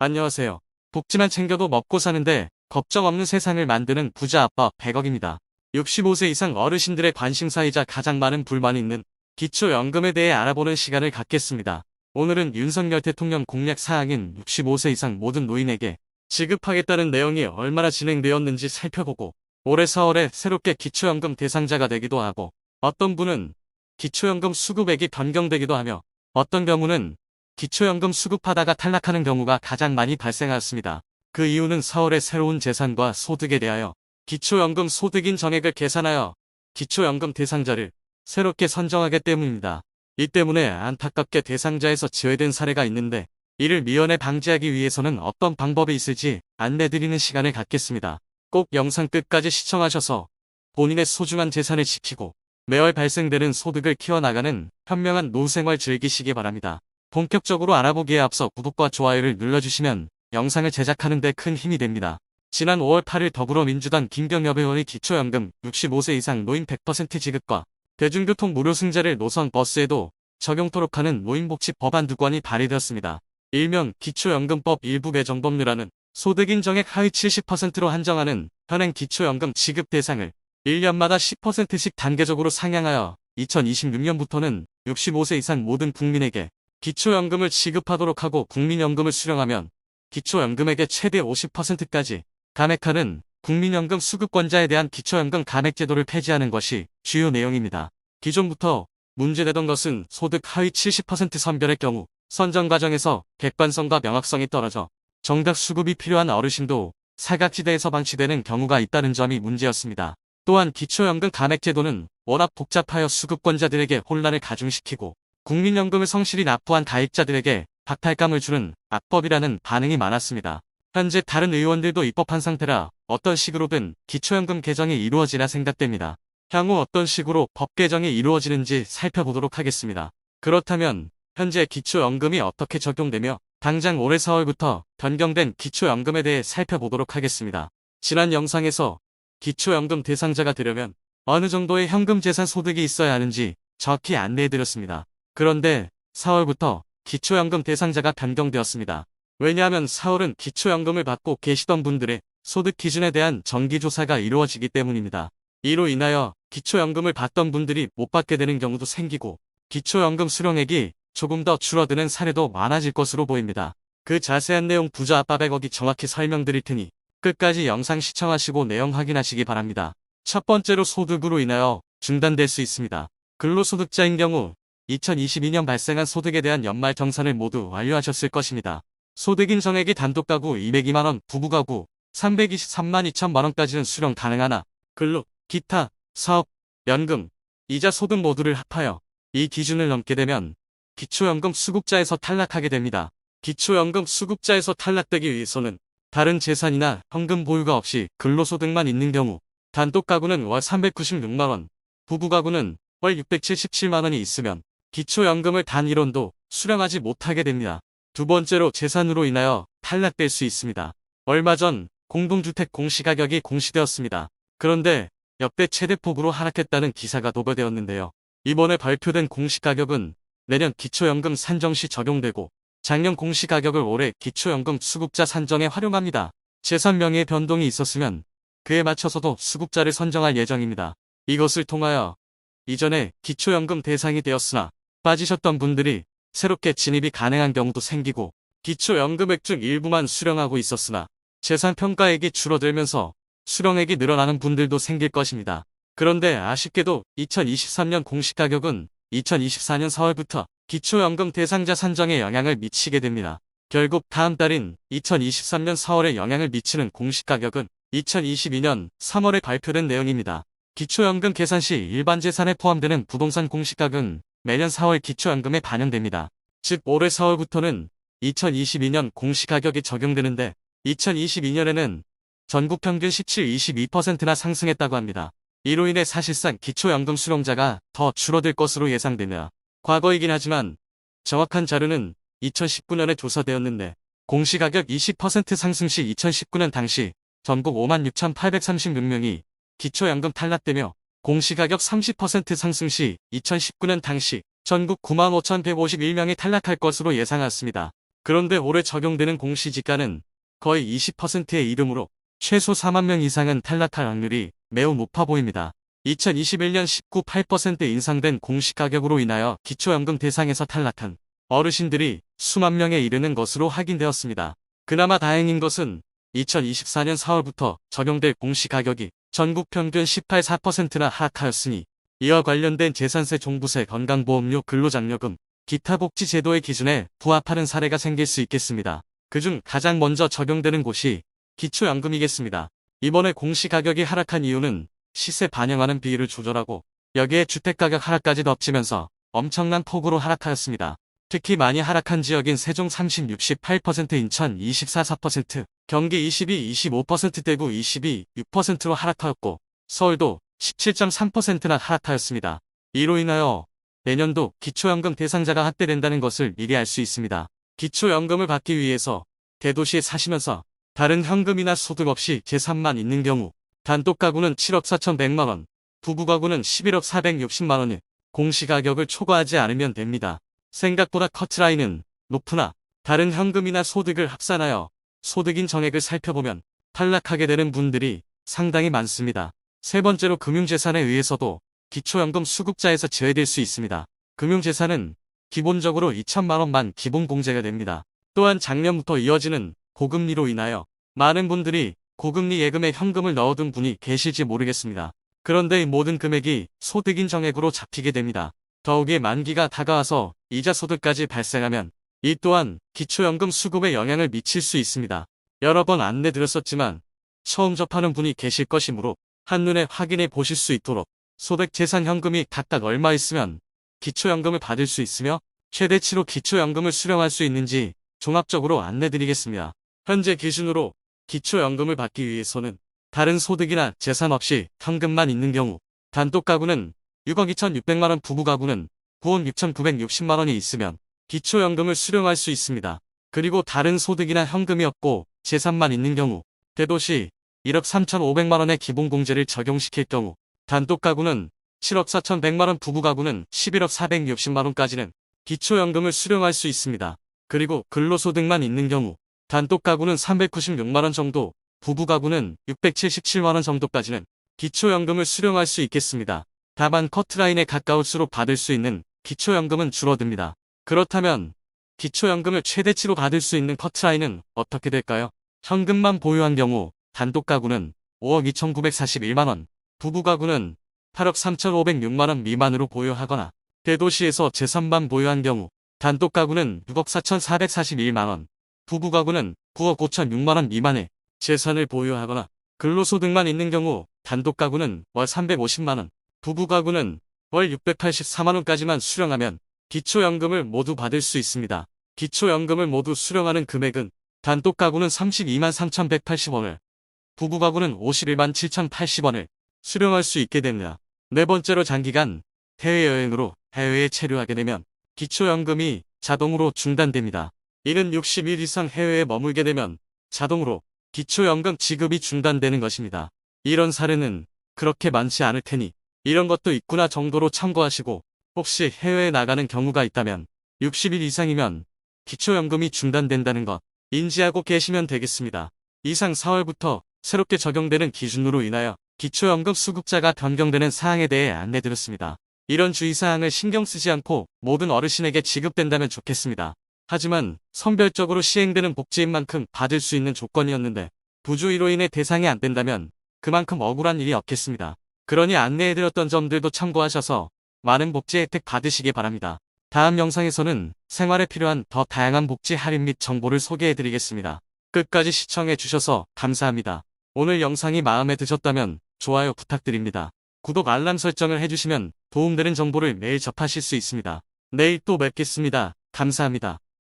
안녕하세요. 복지만 챙겨도 먹고 사는데 걱정 없는 세상을 만드는 부자 아빠 100억입니다. 65세 이상 어르신들의 관심사이자 가장 많은 불만이 있는 기초연금에 대해 알아보는 시간을 갖겠습니다. 오늘은 윤석열 대통령 공약 사항인 65세 이상 모든 노인에게 지급하겠다는 내용이 얼마나 진행되었는지 살펴보고 올해 4월에 새롭게 기초연금 대상자가 되기도 하고 어떤 분은 기초연금 수급액이 변경되기도 하며 어떤 경우는 기초연금 수급하다가 탈락하는 경우가 가장 많이 발생하였습니다. 그 이유는 4월에 새로운 재산과 소득에 대하여 기초연금 소득인 정액을 계산하여 기초연금 대상자를 새롭게 선정하기 때문입니다. 이 때문에 안타깝게 대상자에서 제외된 사례가 있는데 이를 미연에 방지하기 위해서는 어떤 방법이 있을지 안내드리는 시간을 갖겠습니다. 꼭 영상 끝까지 시청하셔서 본인의 소중한 재산을 지키고 매월 발생되는 소득을 키워나가는 현명한 노후생활 즐기시기 바랍니다. 본격적으로 알아보기에 앞서 구독과 좋아요를 눌러주시면 영상을 제작하는 데 큰 힘이 됩니다. 지난 5월 8일 더불어민주당 김경엽 의원이 기초연금 65세 이상 노인 100% 지급과 대중교통 무료 승자를 노선 버스에도 적용토록 하는 노인복지 법안 2건이 발의되었습니다. 일명 기초연금법 일부 개정 법률안은 소득인 정액 하위 70%로 한정하는 현행 기초연금 지급 대상을 1년마다 10%씩 단계적으로 상향하여 2026년부터는 65세 이상 모든 국민에게 기초연금을 지급하도록 하고 국민연금을 수령하면 기초연금액의 최대 50%까지 감액하는 국민연금 수급권자에 대한 기초연금 감액제도를 폐지하는 것이 주요 내용입니다. 기존부터 문제되던 것은 소득 하위 70% 선별의 경우 선정 과정에서 객관성과 명확성이 떨어져 정작 수급이 필요한 어르신도 사각지대에서 방치되는 경우가 있다는 점이 문제였습니다. 또한 기초연금 감액제도는 워낙 복잡하여 수급권자들에게 혼란을 가중시키고 국민연금을 성실히 납부한 가입자들에게 박탈감을 주는 악법이라는 반응이 많았습니다. 현재 다른 의원들도 입법한 상태라 어떤 식으로든 기초연금 개정이 이루어지라 생각됩니다. 향후 어떤 식으로 법 개정이 이루어지는지 살펴보도록 하겠습니다. 그렇다면 현재 기초연금이 어떻게 적용되며 당장 올해 4월부터 변경된 기초연금에 대해 살펴보도록 하겠습니다. 지난 영상에서 기초연금 대상자가 되려면 어느 정도의 현금 재산 소득이 있어야 하는지 정확히 안내해드렸습니다. 그런데 4월부터 기초연금 대상자가 변경되었습니다. 왜냐하면 4월은 기초연금을 받고 계시던 분들의 소득 기준에 대한 정기조사가 이루어지기 때문입니다. 이로 인하여 기초연금을 받던 분들이 못 받게 되는 경우도 생기고 기초연금 수령액이 조금 더 줄어드는 사례도 많아질 것으로 보입니다. 그 자세한 내용 부자 아빠 100억이 정확히 설명드릴 테니 끝까지 영상 시청하시고 내용 확인하시기 바랍니다. 첫 번째로 소득으로 인하여 중단될 수 있습니다. 근로소득자인 경우 2022년 발생한 소득에 대한 연말 정산을 모두 완료하셨을 것입니다. 소득인 정액이 단독가구 202만원, 부부가구 323만 2천만원까지는 수령 가능하나 근로, 기타, 사업, 연금, 이자 소득 모두를 합하여 이 기준을 넘게 되면 기초연금 수급자에서 탈락하게 됩니다. 기초연금 수급자에서 탈락되기 위해서는 다른 재산이나 현금 보유가 없이 근로소득만 있는 경우 단독가구는 월 396만원, 부부가구는 월 677만원이 있으면 기초연금을 단 1원도 수령하지 못하게 됩니다. 두 번째로 재산으로 인하여 탈락될 수 있습니다. 얼마 전 공동주택 공시가격이 공시되었습니다. 그런데 역대 최대폭으로 하락했다는 기사가 도배되었는데요. 이번에 발표된 공시가격은 내년 기초연금 산정 시 적용되고 작년 공시가격을 올해 기초연금 수급자 산정에 활용합니다. 재산 명의의 변동이 있었으면 그에 맞춰서도 수급자를 선정할 예정입니다. 이것을 통하여 이전에 기초연금 대상이 되었으나 빠지셨던 분들이 새롭게 진입이 가능한 경우도 생기고 기초연금액 중 일부만 수령하고 있었으나 재산평가액이 줄어들면서 수령액이 늘어나는 분들도 생길 것입니다. 그런데 아쉽게도 2023년 공시가격은 2024년 4월부터 기초연금 대상자 산정에 영향을 미치게 됩니다. 결국 다음 달인 2023년 4월에 영향을 미치는 공시가격은 2022년 3월에 발표된 내용입니다. 기초연금 계산 시 일반 재산에 포함되는 부동산 공시가격은 매년 4월 기초연금에 반영됩니다. 즉 올해 4월부터는 2022년 공시가격이 적용되는데 2022년에는 전국 평균 17-22%나 상승했다고 합니다. 이로 인해 사실상 기초연금 수령자가 더 줄어들 것으로 예상되며 과거이긴 하지만 정확한 자료는 2019년에 조사되었는데 공시가격 20% 상승 시 2019년 당시 전국 56,836명이 기초연금 탈락되며 공시가격 30% 상승 시 2019년 당시 전국 95,151명이 탈락할 것으로 예상하였습니다. 그런데 올해 적용되는 공시지가는 거의 20%의 이름으로 최소 4만 명 이상은 탈락할 확률이 매우 높아 보입니다. 2021년 19.8% 인상된 공시가격으로 인하여 기초연금 대상에서 탈락한 어르신들이 수만 명에 이르는 것으로 확인되었습니다. 그나마 다행인 것은 2024년 4월부터 적용될 공시가격이 전국 평균 18.4%나 하락하였으니 이와 관련된 재산세, 종부세, 건강보험료, 근로장려금, 기타 복지 제도의 기준에 부합하는 사례가 생길 수 있겠습니다. 그중 가장 먼저 적용되는 곳이 기초연금이겠습니다. 이번에 공시가격이 하락한 이유는 시세 반영하는 비율을 조절하고 여기에 주택가격 하락까지 덮치면서 엄청난 폭으로 하락하였습니다. 특히 많이 하락한 지역인 세종 30, 68%, 인천 24, 4%, 경기 22, 25%, 대구 22, 6%로 하락하였고 서울도 17.3%나 하락하였습니다. 이로 인하여 내년도 기초연금 대상자가 확대된다는 것을 미리 알 수 있습니다. 기초연금을 받기 위해서 대도시에 사시면서 다른 현금이나 소득 없이 재산만 있는 경우 단독 가구는 7억 4,100만원, 부부 가구는 11억 460만원을 공시가격을 초과하지 않으면 됩니다. 생각보다 커트라인은 높으나 다른 현금이나 소득을 합산하여 소득인 정액을 살펴보면 탈락하게 되는 분들이 상당히 많습니다. 세 번째로 금융재산에 의해서도 기초연금 수급자에서 제외될 수 있습니다. 금융재산은 기본적으로 2천만원만 기본공제가 됩니다. 또한 작년부터 이어지는 고금리로 인하여 많은 분들이 고금리 예금에 현금을 넣어둔 분이 계실지 모르겠습니다. 그런데 이 모든 금액이 소득인 정액으로 잡히게 됩니다. 더욱이 만기가 다가와서 이자 소득까지 발생하면 이 또한 기초연금 수급에 영향을 미칠 수 있습니다. 여러 번 안내드렸었지만 처음 접하는 분이 계실 것이므로 한눈에 확인해 보실 수 있도록 소득, 재산, 현금이 각각 얼마 있으면 기초연금을 받을 수 있으며 최대치로 기초연금을 수령할 수 있는지 종합적으로 안내드리겠습니다. 현재 기준으로 기초연금을 받기 위해서는 다른 소득이나 재산 없이 현금만 있는 경우 단독 가구는 6억 2,600만원, 부부 가구는 9억 6,960만원이 있으면 기초연금을 수령할 수 있습니다. 그리고 다른 소득이나 현금이 없고 재산만 있는 경우 대도시 1억 3,500만원의 기본공제를 적용시킬 경우 단독 가구는 7억 4,100만원, 부부 가구는 11억 460만원까지는 기초연금을 수령할 수 있습니다. 그리고 근로소득만 있는 경우 단독 가구는 396만원 정도, 부부 가구는 677만원 정도까지는 기초연금을 수령할 수 있겠습니다. 다만 커트라인에 가까울수록 받을 수 있는 기초연금은 줄어듭니다. 그렇다면 기초연금을 최대치로 받을 수 있는 커트라인은 어떻게 될까요? 현금만 보유한 경우 단독 가구는 5억 2,941만원, 부부 가구는 8억 3,506만원 미만으로 보유하거나 대도시에서 재산만 보유한 경우 단독 가구는 6억 4,441만원, 부부 가구는 9억 5,006만원 미만의 재산을 보유하거나 근로소득만 있는 경우 단독 가구는 월 350만원, 부부 가구는 월 684만원까지만 수령하면 기초연금을 모두 받을 수 있습니다. 기초연금을 모두 수령하는 금액은 단독 가구는 32만 3,180원을, 부부 가구는 51만 7,080원을 수령할 수 있게 됩니다. 네 번째로 장기간 해외여행으로 해외에 체류하게 되면 기초연금이 자동으로 중단됩니다. 이는 60일 이상 해외에 머물게 되면 자동으로 기초연금 지급이 중단되는 것입니다. 이런 사례는 그렇게 많지 않을 테니 이런 것도 있구나 정도로 참고하시고 혹시 해외에 나가는 경우가 있다면 60일 이상이면 기초연금이 중단된다는 것 인지하고 계시면 되겠습니다. 이상 4월부터 새롭게 적용되는 기준으로 인하여 기초연금 수급자가 변경되는 사항에 대해 안내드렸습니다. 이런 주의사항을 신경 쓰지 않고 모든 어르신에게 지급된다면 좋겠습니다. 하지만 선별적으로 시행되는 복지인 만큼 받을 수 있는 조건이었는데 부주의로 인해 대상이 안 된다면 그만큼 억울한 일이 없겠습니다. 그러니 안내해드렸던 점들도 참고하셔서 많은 복지 혜택 받으시기 바랍니다. 다음 영상에서는 생활에 필요한 더 다양한 복지 할인 및 정보를 소개해드리겠습니다. 끝까지 시청해주셔서 감사합니다. 오늘 영상이 마음에 드셨다면 좋아요 부탁드립니다. 구독 알람 설정을 해주시면 도움되는 정보를 매일 접하실 수 있습니다. 내일 또 뵙겠습니다. 감사합니다.